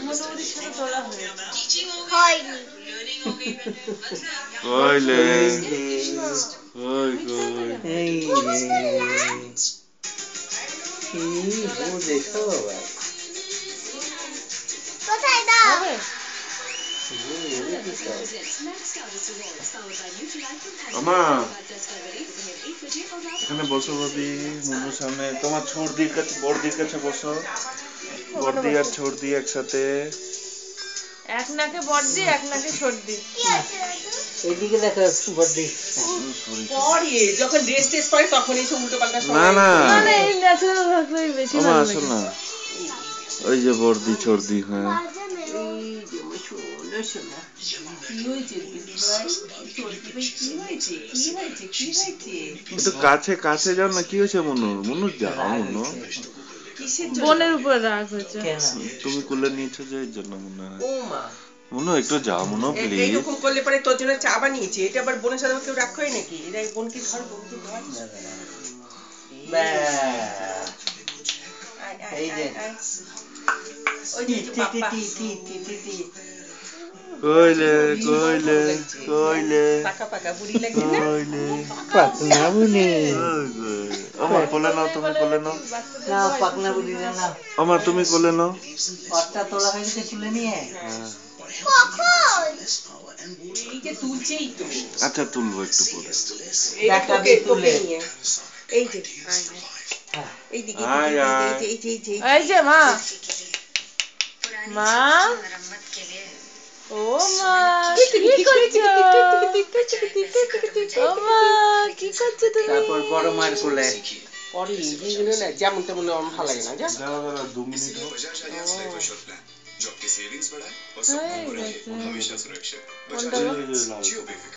মোটামুটি সাথে তোলা হয়েছে হয়নি কইলে কই মিথ্যা কই কথা এই বোঝে সবাই কোথায় দাও হবে আমা এখানে বসো ভাবি মুনুর সামনে তোমার ছোড়দির কাছে বড়দির কাছে বসো বড়দি আর ছোড়দি একসাথে এক নাকে বড়দি এক নাকে সর্দি কি আছে দাদু এইদিকে দেখো বড়দি পরে যখন ড্রেস টেস্ট করে তখন এই সব উল্টো পাল্টা না না মানে এই ন্যাচারাল ভাবেই বেশি আমা ভালো আসো লাগে না ওই যে বড়দি ছোড়দি হ্যাঁ বাজে মেরো একটু কাছে কাছে যাও না কি হয়েছে মুনুর মুনুর যাও মুনু বোনের উপরে রাগ হয়েছে কেন তুমি কুলে নিয়েছো যে এর জন্য মনে হয় ও মা মুনু একটু যাও মুনু প্লিজ এইরকম করলে পরে তোর জন্য চা বানিয়েছি এটা আবার বোনের সাথে কেউ রাগ করে নাকি এটা বোনকে ধর বোনকে ধর এই যে ওই টি যে টি পাপা টি টি টি টি টি কইলে কইলে কইলে পাকা পাকা বুড়ি লাগছে না কইলে পাকনা বুনি আমার কোলে নাও তুমি কোলে নাও না পাকনা বুনি না আমার তুমি কোলে নাও অটটা তোলা হয়েছে তুলে নিয়ে কখন এই যে তুলছেই তো আচ্ছা তুলবো একটু পরে এই দেখা তোকে দিয়ে তোকে তুলে। নিয়ে এই যে এই দিকে আয়, আয়। এই যে এই যে মা মা ও মা কি করছো ও মা কি করছো তুমি তারপর বড় মায়ের কোলে পরে এইগুলো না যেমন তেমন আমার ভালো লাগে না যা দাঁড়া দাঁড়া 2 মিনিট হয়ে গেছে। কোনটা গো? লাল